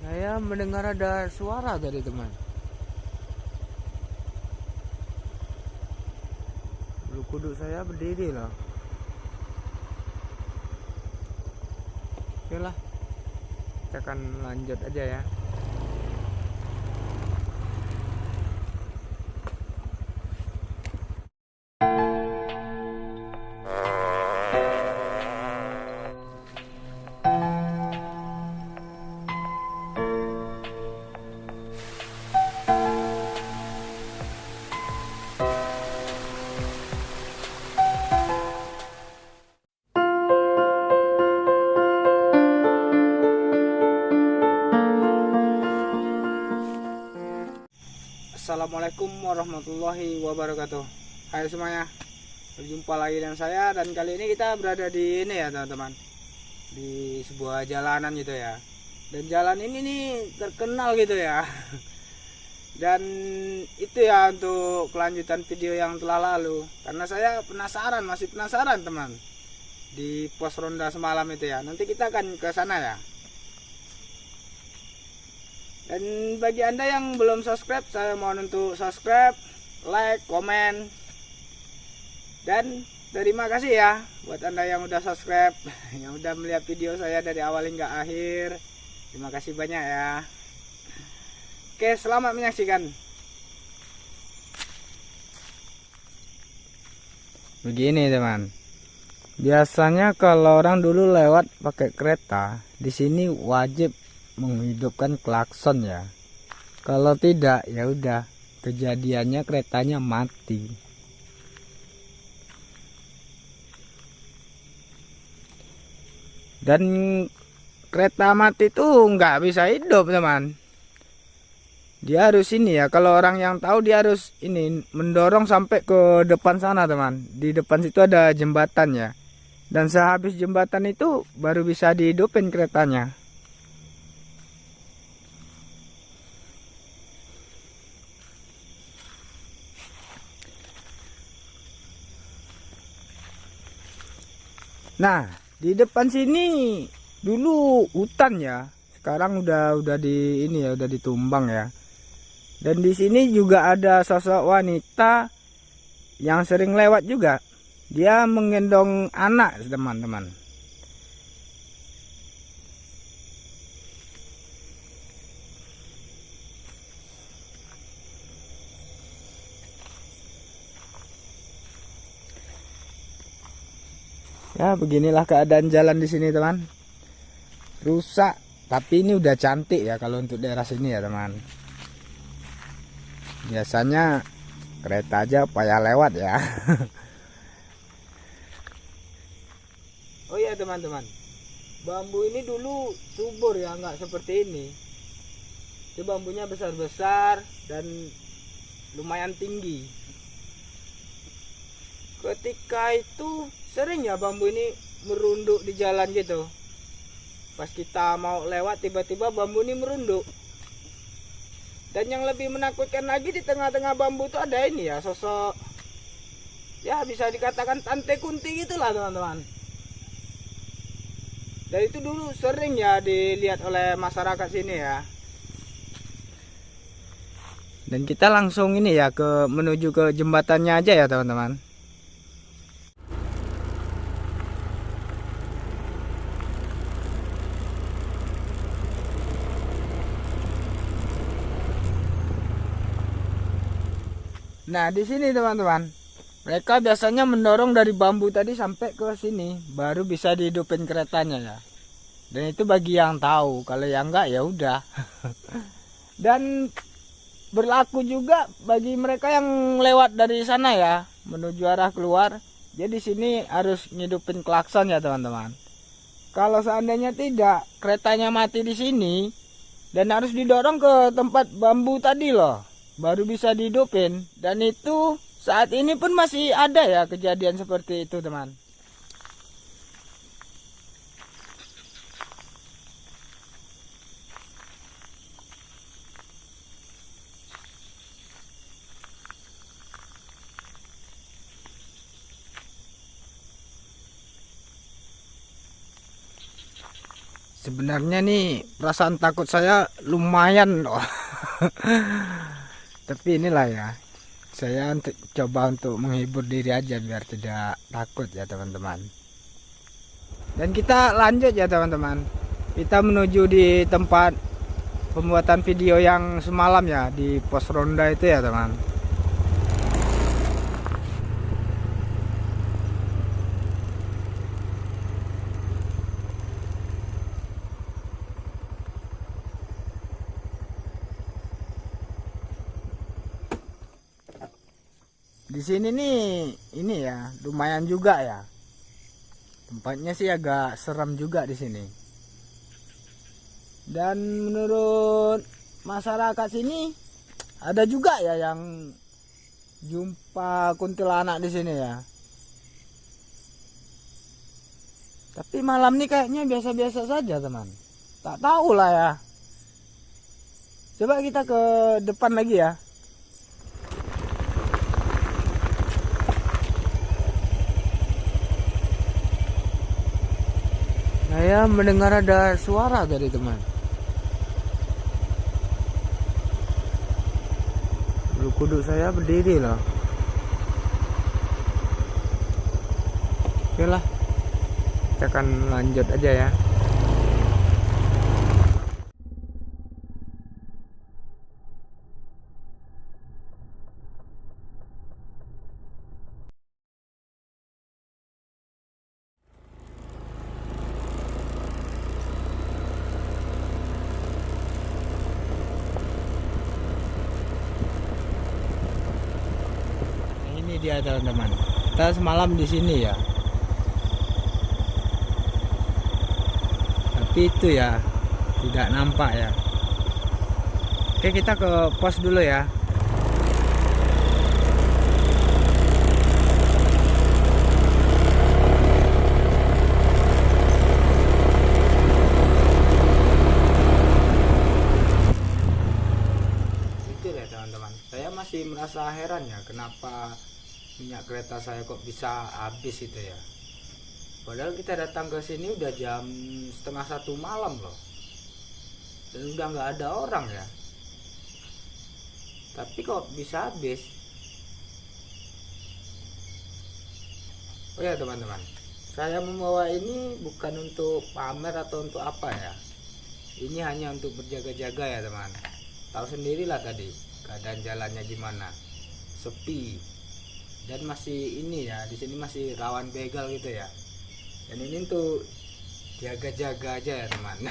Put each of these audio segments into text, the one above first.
Saya mendengar ada suara tadi teman. Bulu kuduk saya berdiri loh. Oke lah, kita akan lanjut aja ya. Assalamualaikum warahmatullahi wabarakatuh. Hai semuanya, berjumpa lagi dengan saya. Dan kali ini kita berada di ini ya teman-teman, di sebuah jalanan gitu ya. Dan jalan ini nih terkenal gitu ya. Dan itu ya untuk kelanjutan video yang telah lalu, karena saya penasaran, masih penasaran teman, di pos ronda semalam itu ya. Nanti kita akan ke sana ya. Dan bagi Anda yang belum subscribe, saya mohon untuk subscribe, like, komen. Dan terima kasih ya buat Anda yang udah subscribe, yang udah melihat video saya dari awal hingga akhir. Terima kasih banyak ya. Oke, selamat menyaksikan. Begini teman, biasanya kalau orang dulu lewat pakai kereta, di sini wajib menghidupkan klakson ya. Kalau tidak ya udah, kejadiannya keretanya mati. Dan kereta mati tuh nggak bisa hidup teman. Dia harus ini ya, kalau orang yang tahu dia harus ini mendorong sampai ke depan sana teman. Di depan situ ada jembatan ya. Dan sehabis jembatan itu baru bisa dihidupin keretanya. Nah, di depan sini dulu hutan ya. Sekarang udah di ini ya, udah ditumbang ya. Dan di sini juga ada sosok wanita yang sering lewat juga. Dia menggendong anak, teman-teman. Ya, beginilah keadaan jalan di sini, teman. Rusak, tapi ini udah cantik ya kalau untuk daerah sini ya, teman. Biasanya kereta aja payah lewat ya. Oh iya, teman-teman. Bambu ini dulu subur ya, nggak seperti ini. Itu bambunya besar-besar dan lumayan tinggi. Ketika itu sering ya bambu ini merunduk di jalan gitu. Pas kita mau lewat tiba-tiba bambu ini merunduk. Dan yang lebih menakutkan lagi, di tengah-tengah bambu itu ada ini ya, sosok ya bisa dikatakan tante kunti gitulah teman-teman. Dan itu dulu sering ya dilihat oleh masyarakat sini ya. Dan kita langsung ini ya menuju ke jembatannya aja ya teman-teman. Nah, di sini teman-teman, mereka biasanya mendorong dari bambu tadi sampai ke sini, baru bisa dihidupin keretanya ya. Dan itu bagi yang tahu, kalau yang enggak ya udah. Dan berlaku juga bagi mereka yang lewat dari sana ya, menuju arah keluar. Jadi sini harus ngidupin klakson ya teman-teman. Kalau seandainya tidak, keretanya mati di sini dan harus didorong ke tempat bambu tadi loh, baru bisa dihidupin. Dan itu saat ini pun masih ada ya kejadian seperti itu teman. Sebenarnya nih perasaan takut saya lumayan loh. Tapi inilah ya, saya coba untuk menghibur diri aja biar tidak takut ya teman-teman. Dan kita lanjut ya teman-teman. Kita menuju di tempat pembuatan video yang semalam ya, di pos ronda itu ya teman. Di sini nih ini ya lumayan juga ya. Tempatnya sih agak serem juga di sini. Dan menurut masyarakat sini ada juga ya yang jumpa kuntilanak di sini ya. Tapi malam nih kayaknya biasa-biasa saja teman. Tak tahu lah ya. Coba kita ke depan lagi ya. Saya mendengar ada suara dari teman. Bulu kuduk saya berdiri loh. Oke lah, kita akan lanjut aja ya. Ini dia teman-teman. Kita semalam di sini ya. Tapi itu ya tidak nampak ya. Oke, kita ke pos dulu ya. Itu ya teman-teman. Saya masih merasa heran ya kenapa minyak kereta saya kok bisa habis itu ya. Padahal kita datang ke sini udah jam 12:30 malam loh. Dan udah nggak ada orang ya. Tapi kok bisa habis? Oh ya teman-teman, saya membawa ini bukan untuk pamer atau untuk apa ya. Ini hanya untuk berjaga-jaga ya teman. Tahu sendirilah tadi keadaan jalannya gimana. Sepi. Dan masih ini ya, di sini masih rawan begal gitu ya. Dan ini tuh jaga-jaga aja ya teman.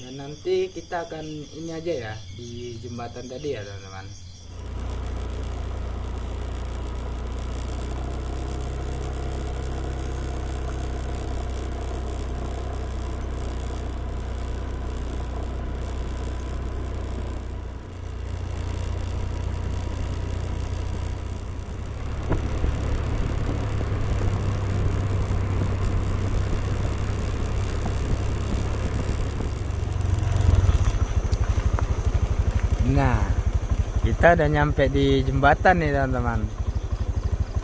Dan nanti kita akan ini aja ya di jembatan tadi ya teman-teman. Nah, kita udah nyampe di jembatan nih teman-teman.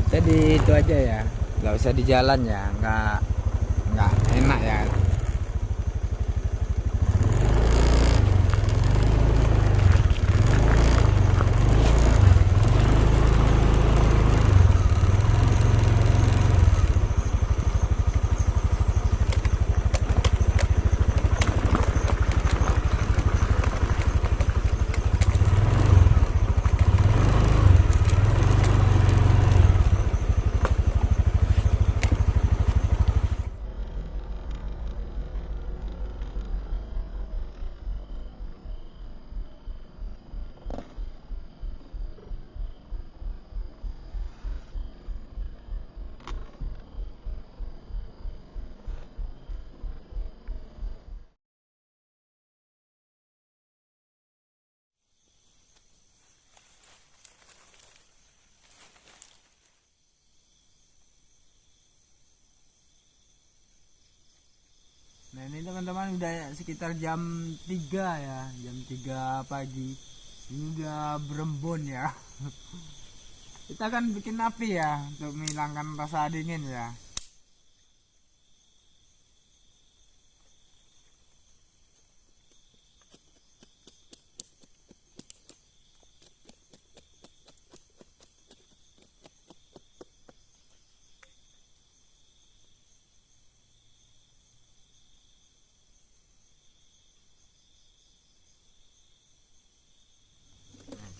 Kita di itu aja ya, nggak usah di jalan ya, nggak enak ya. Nah ini teman-teman udah sekitar jam 3 ya, jam 3 pagi. Ini udah berembun ya. Kita kan bikin api ya untuk menghilangkan rasa dingin ya.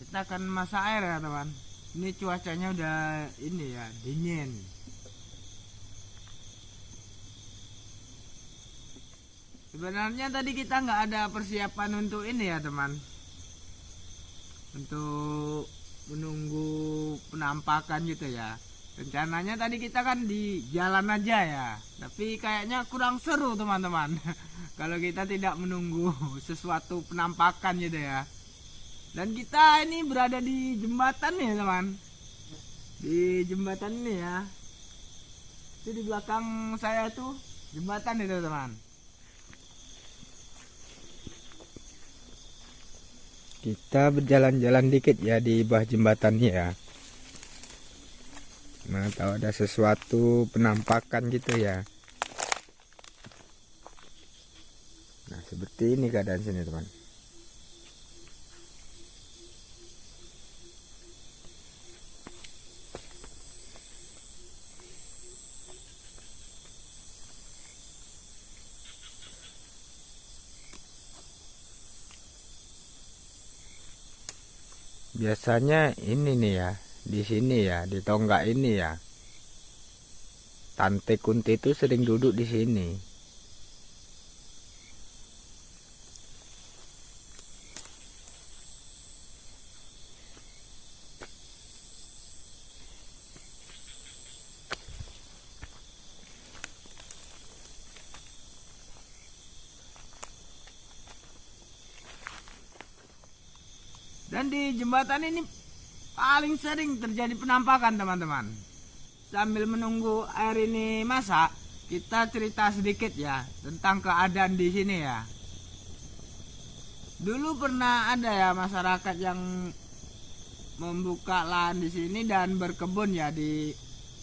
Kita akan masak air ya teman. Ini cuacanya udah ini ya, dingin. Sebenarnya tadi kita nggak ada persiapan untuk ini ya teman, untuk menunggu penampakan gitu ya. Rencananya tadi kita kan di jalan aja ya, tapi kayaknya kurang seru teman-teman. Kalau kita tidak menunggu sesuatu penampakan gitu ya. Dan kita ini berada di jembatan nih teman, di jembatan ini ya. Itu di belakang saya tuh jembatan itu teman. Kita berjalan-jalan dikit ya di bawah jembatannya ya. Mana tahu ada sesuatu penampakan gitu ya. Nah, seperti ini keadaan sini, teman. Biasanya ini nih ya, di sini ya, di tonggak ini ya. Tante Kunti itu sering duduk di sini. Dan di jembatan ini paling sering terjadi penampakan teman-teman. Sambil menunggu air ini masak, kita cerita sedikit ya tentang keadaan di sini ya. Dulu pernah ada ya masyarakat yang membuka lahan di sini dan berkebun ya di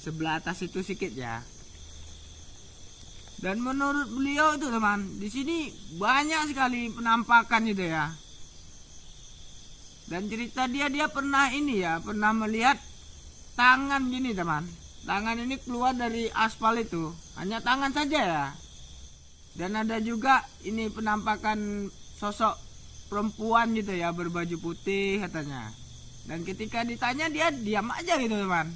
sebelah atas itu sedikit ya. Dan menurut beliau itu teman, di sini banyak sekali penampakan gitu ya. Dan cerita dia pernah ini ya, pernah melihat tangan gini teman. Tangan ini keluar dari aspal itu, hanya tangan saja ya. Dan ada juga ini penampakan sosok perempuan gitu ya, berbaju putih katanya. Dan ketika ditanya dia diam aja gitu teman.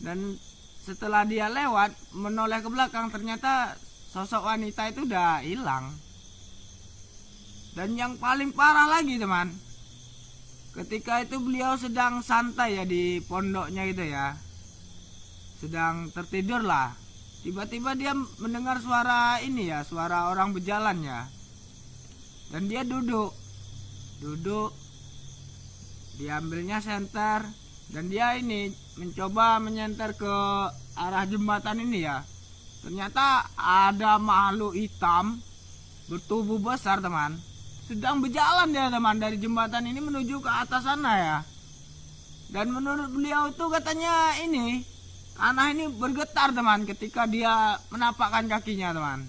Dan setelah dia lewat menoleh ke belakang, ternyata sosok wanita itu udah hilang. Dan yang paling parah lagi teman, ketika itu beliau sedang santai ya di pondoknya gitu ya, sedang tertidur lah. Tiba-tiba dia mendengar suara ini ya, suara orang berjalan ya. Dan dia duduk, diambilnya senter. Dan dia ini mencoba menyenter ke arah jembatan ini ya. Ternyata ada makhluk hitam bertubuh besar teman, sedang berjalan ya teman dari jembatan ini menuju ke atas sana ya. Dan menurut beliau itu katanya ini tanah ini bergetar teman ketika dia menampakkan kakinya teman.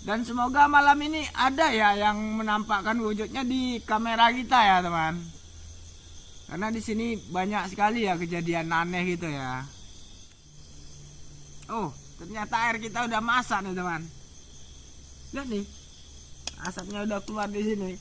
Dan semoga malam ini ada ya yang menampakkan wujudnya di kamera kita ya teman. Karena di sini banyak sekali ya kejadian aneh gitu ya. Oh, ternyata air kita udah masak nih teman. Lihat nih, asapnya udah keluar di sini.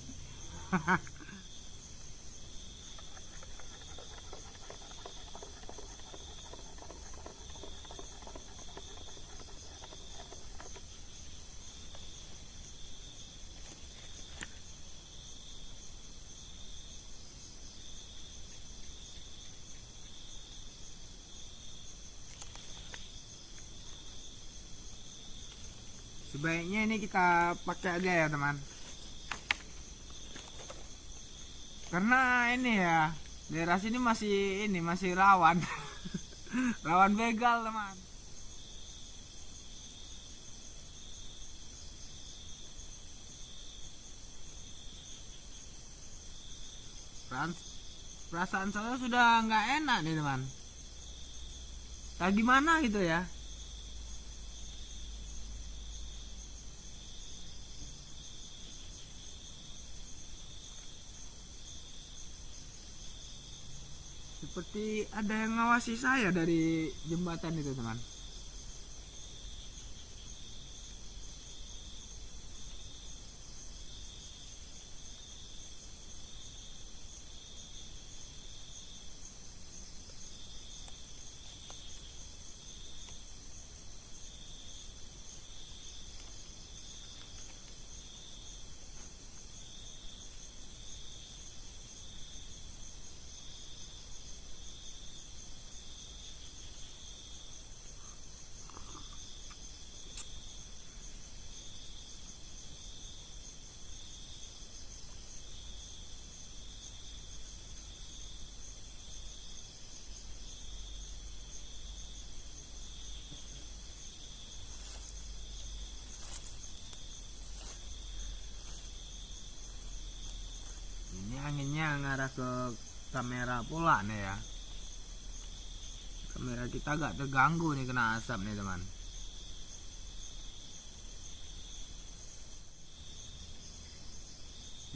Sebaiknya ini kita pakai aja ya teman. Karena ini ya, daerah sini masih rawan. Rawan begal teman. Perasaan saya sudah nggak enak nih teman. Tak gimana gitu ya. Seperti ada yang ngawasi saya dari jembatan itu teman. Ini anginnya ngarah ke kamera pula nih ya. Kamera kita agak terganggu nih kena asap nih teman.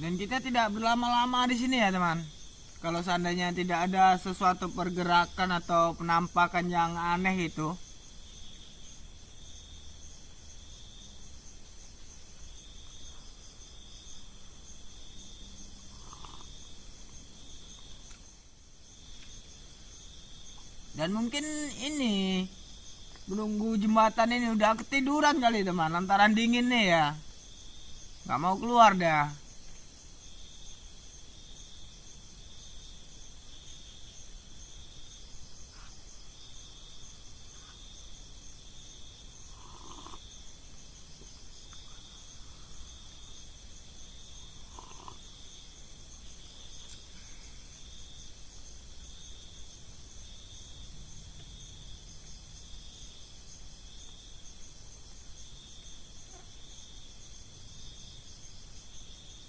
Dan kita tidak berlama-lama di sini ya teman. Kalau seandainya tidak ada sesuatu pergerakan atau penampakan yang aneh itu, dan mungkin ini menunggu jembatan ini udah ketiduran kali teman, lantaran dingin nih ya, nggak mau keluar dah.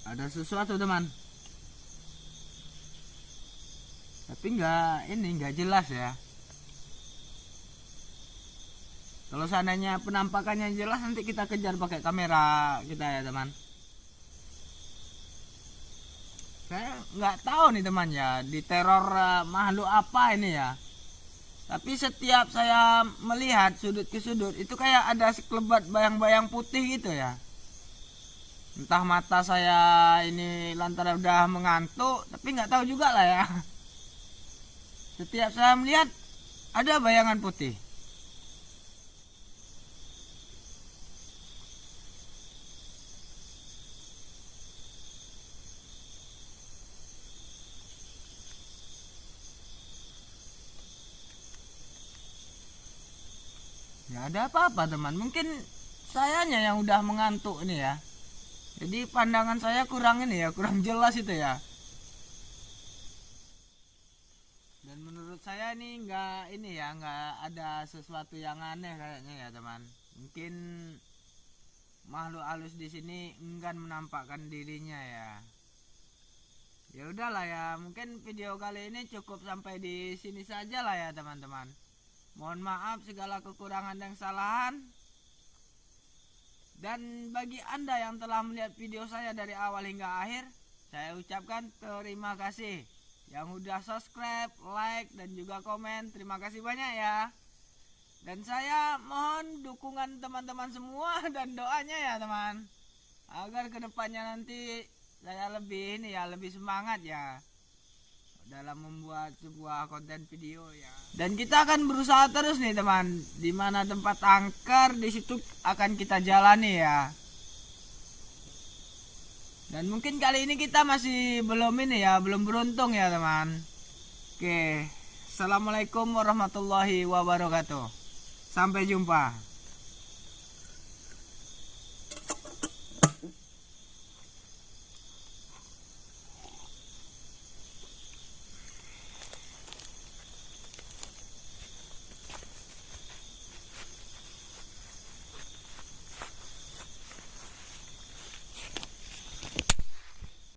Ada sesuatu teman, tapi nggak jelas ya. Kalau seandainya penampakannya jelas, nanti kita kejar pakai kamera kita ya teman. Saya nggak tahu nih teman ya, diteror makhluk apa ini ya. Tapi setiap saya melihat sudut ke sudut itu kayak ada sekelebat bayang-bayang putih gitu ya. Entah mata saya ini lantaran udah mengantuk, tapi nggak tahu juga lah ya. Setiap saya melihat ada bayangan putih. Ya ada apa-apa teman, mungkin sayanya yang udah mengantuk ini ya. Jadi pandangan saya kurang ini ya, kurang jelas itu ya. Dan menurut saya ini nggak ada sesuatu yang aneh kayaknya ya teman. Mungkin makhluk halus di sini enggan menampakkan dirinya ya. Ya udahlah ya, mungkin video kali ini cukup sampai di sini saja lah ya teman-teman. Mohon maaf segala kekurangan dan kesalahan. Dan bagi Anda yang telah melihat video saya dari awal hingga akhir, saya ucapkan terima kasih. Yang udah subscribe, like, dan juga komen, terima kasih banyak ya. Dan saya mohon dukungan teman-teman semua dan doanya ya teman, agar kedepannya nanti saya lebih semangat ya dalam membuat sebuah konten video ya. Dan kita akan berusaha terus nih teman, di mana tempat angker di situ akan kita jalani ya. Dan mungkin kali ini kita masih belum beruntung ya teman. Oke, assalamualaikum warahmatullahi wabarakatuh. Sampai jumpa.